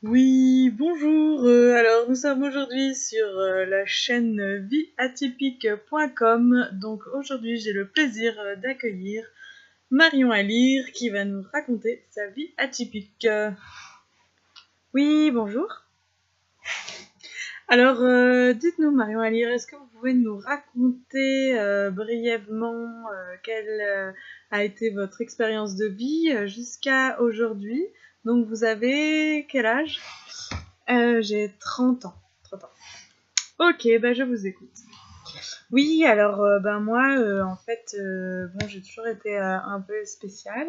Oui, bonjour. Alors, nous sommes aujourd'hui sur la chaîne vieatypique.com. Donc, aujourd'hui, j'ai le plaisir d'accueillir Marion Alire qui va nous raconter sa vie atypique. Oui, bonjour. Alors, dites-nous, Marion Alire, est-ce que vous pouvez nous raconter brièvement quelle a été votre expérience de vie jusqu'à aujourd'hui? Donc, vous avez quel âge? J'ai 30 ans. 30 ans. Ok, bah je vous écoute. Oui, alors moi, en fait, bon, j'ai toujours été un peu spéciale,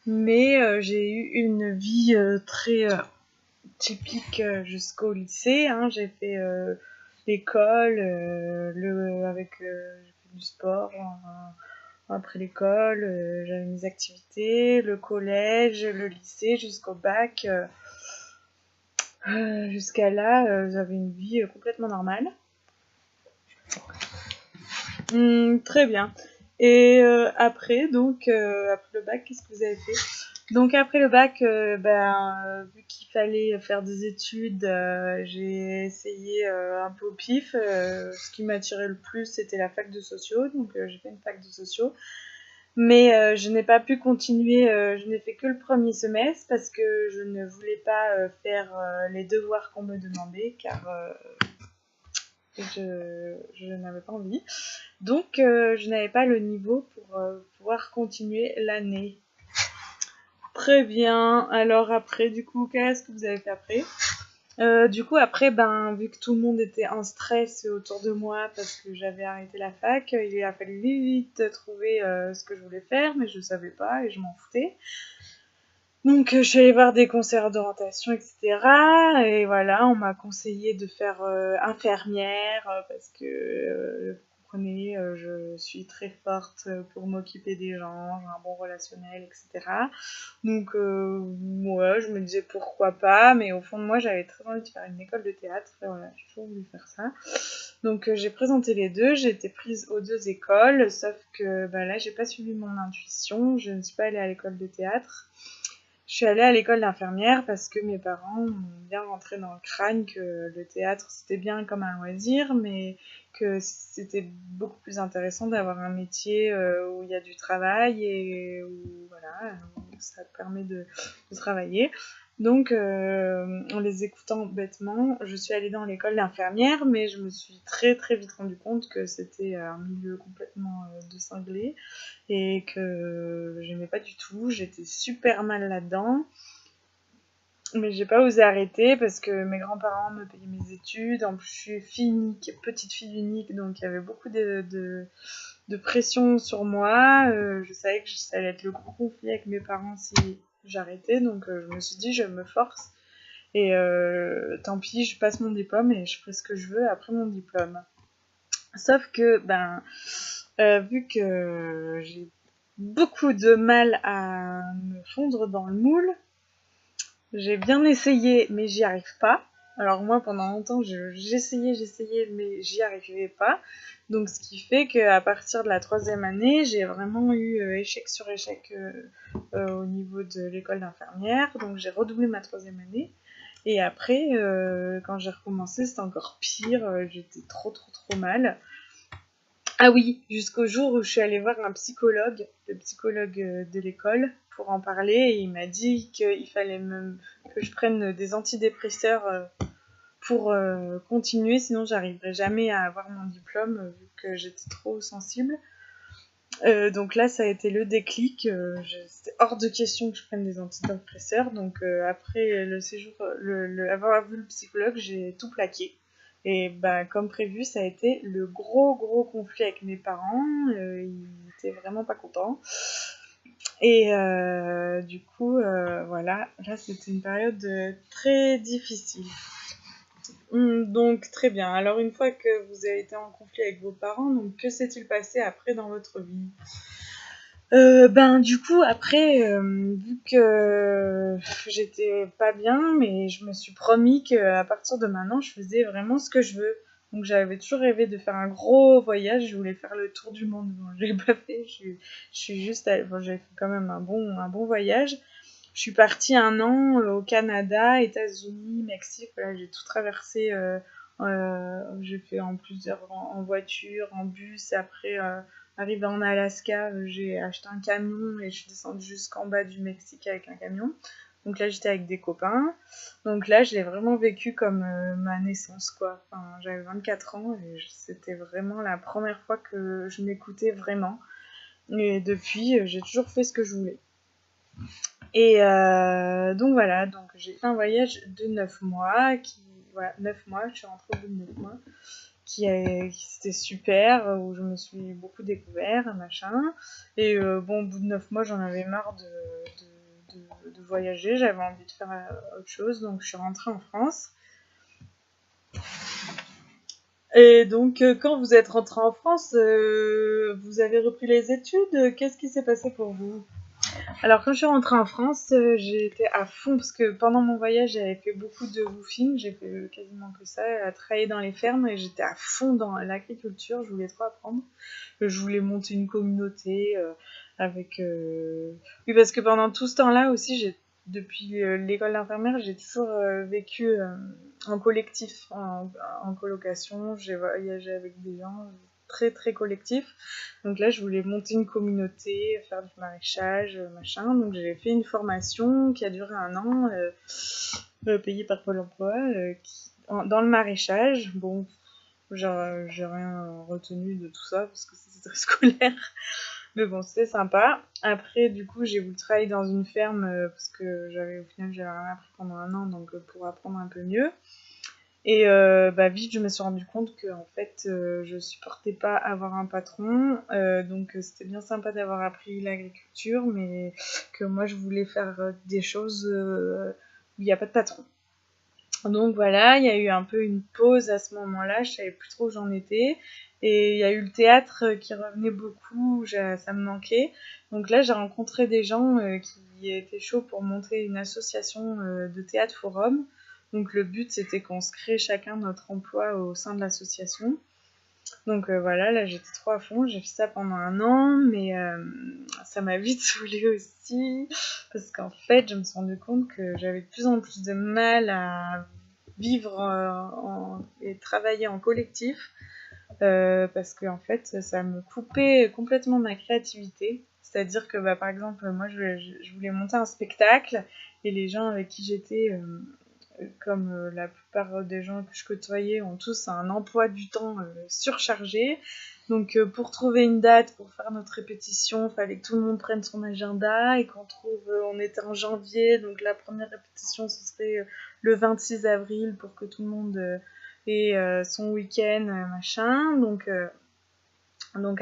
mais j'ai eu une vie très typique jusqu'au lycée. Hein. J'ai fait l'école, j'ai fait du sport. Après l'école, j'avais mes activités, le collège, le lycée jusqu'au bac. Jusqu'à là, j'avais une vie complètement normale. Très bien. Et après, donc, après le bac, qu'est-ce que vous avez fait? Donc après le bac, vu qu'il fallait faire des études, j'ai essayé un peu au pif. Ce qui m'attirait le plus, c'était la fac de sociaux. Donc j'ai fait une fac de sociaux. Mais je n'ai pas pu continuer, je n'ai fait que le premier semestre parce que je ne voulais pas faire les devoirs qu'on me demandait car je n'avais pas envie. Donc, je n'avais pas le niveau pour pouvoir continuer l'année. Très bien. Alors après, du coup, qu'est-ce que vous avez fait après? Du coup, après, vu que tout le monde était en stress autour de moi parce que j'avais arrêté la fac, il a fallu vite trouver ce que je voulais faire, mais je ne savais pas et je m'en foutais. Donc, je suis allée voir des conseillers d'orientation, etc. Et voilà, on m'a conseillé de faire infirmière parce que, vous comprenez, je suis très forte pour m'occuper des gens, j'ai un bon relationnel, etc. Donc, ouais, je me disais pourquoi pas, mais au fond de moi, j'avais très envie de faire une école de théâtre. Et voilà, j'ai toujours voulu faire ça. Donc, j'ai présenté les deux, j'ai été prise aux deux écoles, sauf que là, j'ai pas suivi mon intuition, je ne suis pas allée à l'école de théâtre. Je suis allée à l'école d'infirmière parce que mes parents m'ont bien rentré dans le crâne que le théâtre c'était bien comme un loisir, mais que c'était beaucoup plus intéressant d'avoir un métier où il y a du travail et où, voilà, où ça te permet de travailler. Donc, en les écoutant bêtement, je suis allée dans l'école d'infirmière, mais je me suis très très vite rendu compte que c'était un milieu complètement de cinglés et que j'aimais pas du tout. J'étais super mal là-dedans, mais j'ai pas osé arrêter parce que mes grands-parents me payaient mes études. En plus, je suis fille unique, petite fille unique, donc il y avait beaucoup de pression sur moi. Je savais que ça allait être le gros conflit avec mes parents si j'arrêtais, donc je me suis dit, je me force. Et tant pis, je passe mon diplôme et je ferai ce que je veux après mon diplôme. Sauf que, vu que j'ai beaucoup de mal à me fondre dans le moule, j'ai bien essayé, mais j'y arrive pas. Alors moi, pendant longtemps, j'essayais, mais j'y arrivais pas. Donc ce qui fait qu'à partir de la 3e année, j'ai vraiment eu échec sur échec au niveau de l'école d'infirmière. Donc j'ai redoublé ma 3e année. Et après, quand j'ai recommencé, c'était encore pire. J'étais trop mal. Ah oui, jusqu'au jour où je suis allée voir un psychologue, le psychologue de l'école, pour en parler. Et il m'a dit qu'il fallait que je prenne des antidépresseurs pour continuer, sinon j'arriverais jamais à avoir mon diplôme vu que j'étais trop sensible. Donc là, ça a été le déclic. C'était hors de question que je prenne des antidépresseurs. Donc après le séjour, avoir vu le psychologue, j'ai tout plaqué. Et comme prévu, ça a été le gros conflit avec mes parents. Ils étaient vraiment pas contents. Et du coup, voilà, là c'était une période très difficile. Donc très bien. Alors une fois que vous avez été en conflit avec vos parents, donc que s'est-il passé après dans votre vie? Du coup après, vu que j'étais pas bien, mais je me suis promis qu'à partir de maintenant, je faisais vraiment ce que je veux. Donc j'avais toujours rêvé de faire un gros voyage, je voulais faire le tour du monde. Bon, je l'ai pas fait, je suis juste allée, bon, j'ai fait quand même un bon voyage. Je suis partie 1 an au Canada, États-Unis, Mexique. Voilà, j'ai tout traversé. J'ai fait en voiture, en bus. Après, arrivé en Alaska, j'ai acheté un camion et je suis descendue jusqu'en bas du Mexique avec un camion. Donc là, j'étais avec des copains. Donc là, je l'ai vraiment vécu comme ma naissance, quoi. Enfin, j'avais 24 ans et c'était vraiment la première fois que je m'écoutais vraiment. Et depuis, j'ai toujours fait ce que je voulais. Et donc voilà, donc j'ai fait un voyage de 9 mois, voilà, 9 mois, je suis rentrée au bout de 9 mois, c'était super, où je me suis beaucoup découvert, machin. Et bon, au bout de 9 mois, j'en avais marre de voyager, j'avais envie de faire autre chose, donc je suis rentrée en France. Et donc, quand vous êtes rentrée en France, vous avez repris les études, qu'est-ce qui s'est passé pour vous ? Alors, quand je suis rentrée en France, j'ai été à fond parce que pendant mon voyage, j'avais fait beaucoup de woofing, j'ai fait quasiment que ça, à travailler dans les fermes et j'étais à fond dans l'agriculture, je voulais trop apprendre. Je voulais monter une communauté avec... Oui, parce que pendant tout ce temps-là aussi, depuis l'école d'infirmière, j'ai toujours vécu en collectif, en colocation, j'ai voyagé avec des gens très très collectifs. Donc là, je voulais monter une communauté, faire du maraîchage, machin. Donc j'ai fait une formation qui a duré 1 an, payée par Pôle emploi, dans le maraîchage. Bon, j'ai rien retenu de tout ça parce que c'était très scolaire. Mais bon, c'était sympa. Après, du coup, j'ai voulu travailler dans une ferme parce que au final, j'avais rien appris pendant 1 an, donc pour apprendre un peu mieux. Et vite, je me suis rendu compte que en fait, je supportais pas avoir un patron. Donc, c'était bien sympa d'avoir appris l'agriculture, mais que moi, je voulais faire des choses où il n'y a pas de patron. Donc voilà, il y a eu un peu une pause à ce moment-là, je savais plus trop où j'en étais. Et il y a eu le théâtre qui revenait beaucoup, ça me manquait. Donc là, j'ai rencontré des gens qui étaient chauds pour monter une association de théâtre forum. Donc le but, c'était qu'on se crée chacun notre emploi au sein de l'association. Donc voilà, là j'étais trop à fond, j'ai fait ça pendant 1 an, mais ça m'a vite saoulée aussi, parce qu'en fait je me suis rendu compte que j'avais de plus en plus de mal à vivre et travailler en collectif, parce que en fait ça me coupait complètement ma créativité. C'est-à-dire que par exemple moi je voulais monter un spectacle, et les gens avec qui j'étais... comme la plupart des gens que je côtoyais ont tous un emploi du temps surchargé. Donc pour trouver une date pour faire notre répétition, il fallait que tout le monde prenne son agenda et qu'on trouve, on était en janvier, donc la première répétition ce serait le 26 avril pour que tout le monde ait son week-end, machin. Donc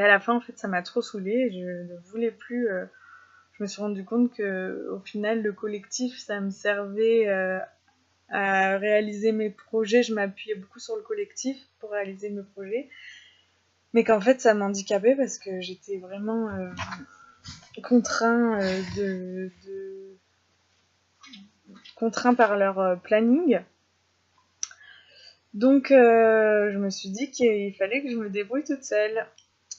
à la fin en fait ça m'a trop saoulée, je ne voulais plus... je me suis rendu compte que au final le collectif ça me servait à réaliser mes projets, je m'appuyais beaucoup sur le collectif pour réaliser mes projets, mais qu'en fait ça m'handicapait parce que j'étais vraiment contraint contraint par leur planning. Donc je me suis dit qu'il fallait que je me débrouille toute seule.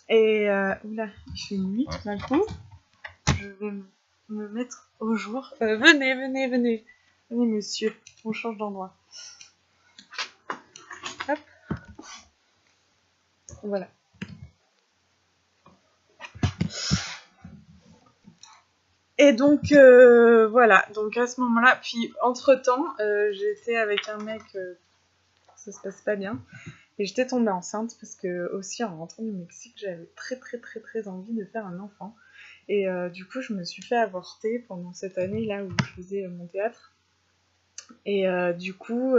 Et oula, il fait nuit tout d'un coup. Je vais me mettre au jour. Venez, monsieur, on change d'endroit. Hop. Voilà. Et donc voilà, donc à ce moment-là, puis entre-temps, j'étais avec un mec, ça se passe pas bien, et j'étais tombée enceinte parce que aussi en rentrant du Mexique, j'avais très très très très envie de faire un enfant. Et du coup, je me suis fait avorter pendant cette année-là où je faisais mon théâtre. Et du coup,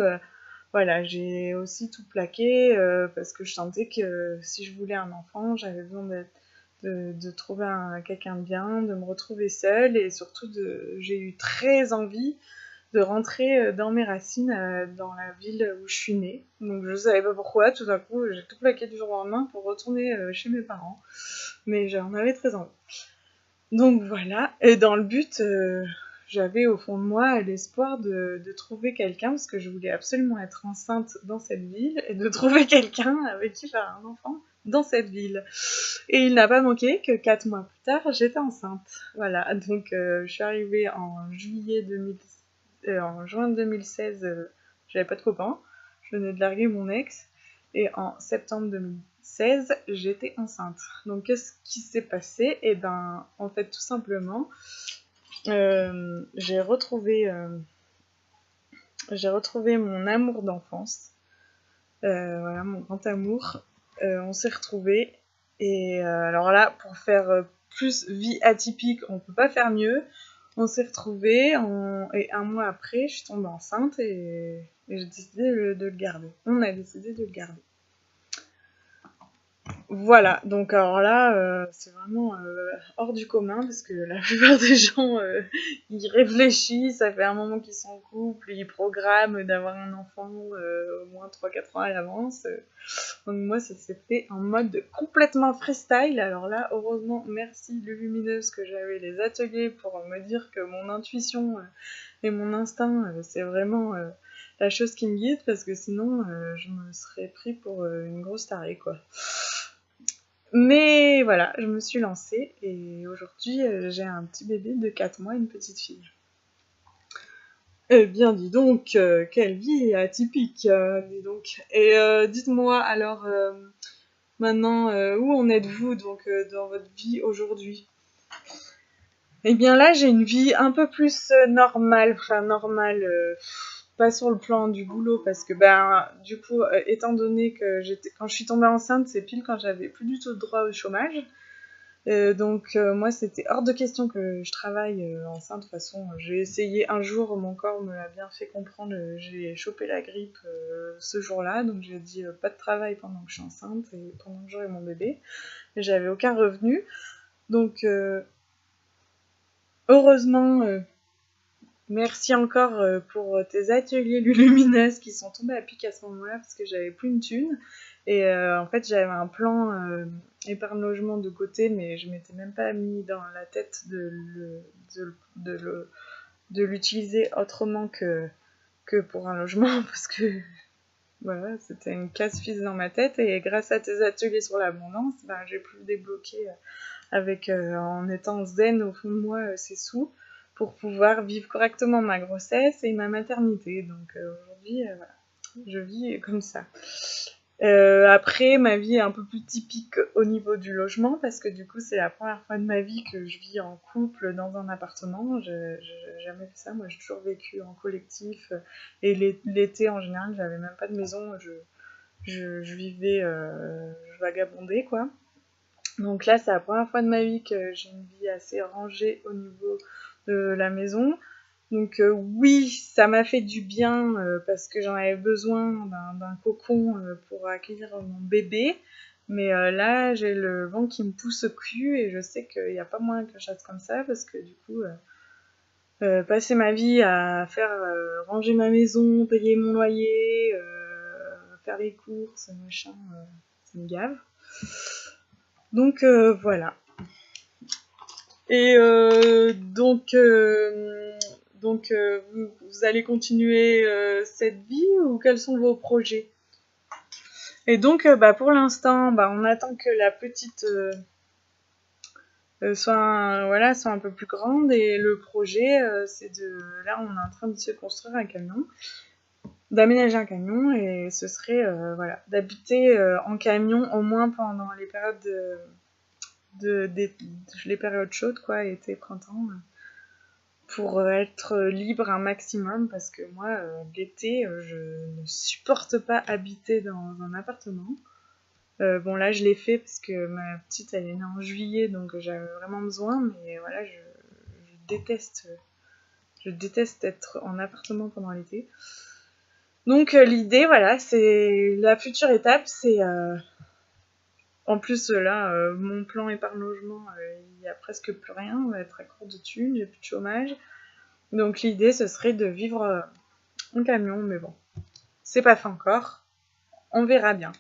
voilà, j'ai aussi tout plaqué parce que je sentais que si je voulais un enfant, j'avais besoin de trouver quelqu'un de bien, de me retrouver seule, et surtout j'ai eu très envie de rentrer dans mes racines dans la ville où je suis née. Donc je savais pas pourquoi, tout d'un coup j'ai tout plaqué du jour au lendemain pour retourner chez mes parents, mais j'en avais très envie. Donc voilà, et dans le but, j'avais au fond de moi l'espoir de trouver quelqu'un, parce que je voulais absolument être enceinte dans cette ville, et de trouver quelqu'un avec qui faire un enfant dans cette ville. Et il n'a pas manqué que 4 mois plus tard, j'étais enceinte. Voilà, donc je suis arrivée en juin 2016, j'avais pas de copain, je venais de larguer mon ex, et en septembre 2016, j'étais enceinte. Donc qu'est-ce qui s'est passé? Et ben, en fait, tout simplement, j'ai retrouvé mon amour d'enfance, voilà, mon grand amour. On s'est retrouvés, et alors là, pour faire plus vie atypique, on peut pas faire mieux. On s'est retrouvés, et un mois après, je suis tombée enceinte, et j'ai décidé de le garder. On a décidé de le garder. Voilà, donc alors là, c'est vraiment hors du commun, parce que la plupart des gens, ils réfléchissent, ça fait un moment qu'ils sont en couple, ils programment d'avoir un enfant au moins 3-4 ans à l'avance. Donc moi, ça s'est fait en mode complètement freestyle. Alors là, heureusement, merci Lumineuse que j'avais les ateliers pour me dire que mon intuition et mon instinct, c'est vraiment la chose qui me guide, parce que sinon, je me serais pris pour une grosse tarée, quoi. Mais voilà, je me suis lancée, et aujourd'hui, j'ai un petit bébé de 4 mois, une petite fille. Eh bien, dis donc, quelle vie atypique, dis donc. Et dites-moi alors, maintenant, où en êtes-vous donc dans votre vie aujourd'hui? Eh bien là, j'ai une vie un peu plus normale, enfin normale, pas sur le plan du boulot, parce que ben du coup, étant donné que quand je suis tombée enceinte, c'est pile quand j'avais plus du tout de droit au chômage. Donc moi, c'était hors de question que je travaille enceinte. De toute façon, j'ai essayé un jour, mon corps me l'a bien fait comprendre, j'ai chopé la grippe ce jour-là, donc j'ai dit pas de travail pendant que je suis enceinte et pendant que j'aurai mon bébé. Mais j'avais aucun revenu, donc heureusement, merci encore pour tes ateliers Lumineuse qui sont tombés à pic à ce moment-là, parce que j'avais plus une thune. Et en fait, j'avais un plan épargne logement de côté, mais je m'étais même pas mis dans la tête de l'utiliser autrement que pour un logement, parce que voilà, c'était une casse-fils dans ma tête. Et grâce à tes ateliers sur l'abondance, ben, j'ai pu débloquer en étant zen au fond de moi ces sous, pour pouvoir vivre correctement ma grossesse et ma maternité. Donc aujourd'hui, voilà, je vis comme ça. Après, ma vie est un peu plus typique au niveau du logement, parce que du coup, c'est la première fois de ma vie que je vis en couple dans un appartement. J'ai jamais fait ça. Moi, j'ai toujours vécu en collectif. Et l'été, en général, j'avais même pas de maison. Je vivais, je vagabondais, quoi. Donc là, c'est la première fois de ma vie que j'ai une vie assez rangée au niveau de la maison. Donc oui, ça m'a fait du bien parce que j'en avais besoin d'un cocon pour accueillir mon bébé. Mais là, j'ai le vent qui me pousse au cul, et je sais qu'il n'y a pas moyen que je reste comme ça, parce que du coup, passer ma vie à faire ranger ma maison, payer mon loyer, faire les courses, machin, ça me gave. Donc voilà. Et donc vous allez continuer cette vie, ou quels sont vos projets? Et donc pour l'instant, on attend que la petite soit un peu plus grande, et le projet c'est là on est en train de se construire un camion, d'aménager un camion, et ce serait d'habiter en camion au moins pendant les périodes les périodes chaudes, quoi, été, printemps, pour être libre un maximum, parce que moi, l'été, je ne supporte pas habiter dans un appartement. Bon, là, je l'ai fait parce que ma petite, elle est née en juillet, donc j'avais vraiment besoin, mais voilà, je déteste être en appartement pendant l'été. Donc l'idée, voilà, c'est la future étape, c'est en plus là, mon plan épargne logement, il y a presque plus rien, on va être à court de thunes, j'ai plus de chômage. Donc l'idée, ce serait de vivre en camion, mais bon, c'est pas fait encore, on verra bien.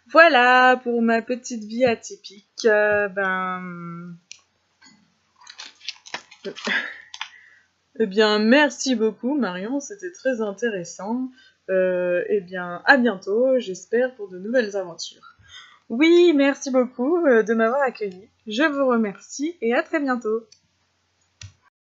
Voilà pour ma petite vie atypique. Eh bien, merci beaucoup Marion, c'était très intéressant. Eh bien, à bientôt, j'espère, pour de nouvelles aventures. Oui, merci beaucoup de m'avoir accueilli. Je vous remercie et à très bientôt.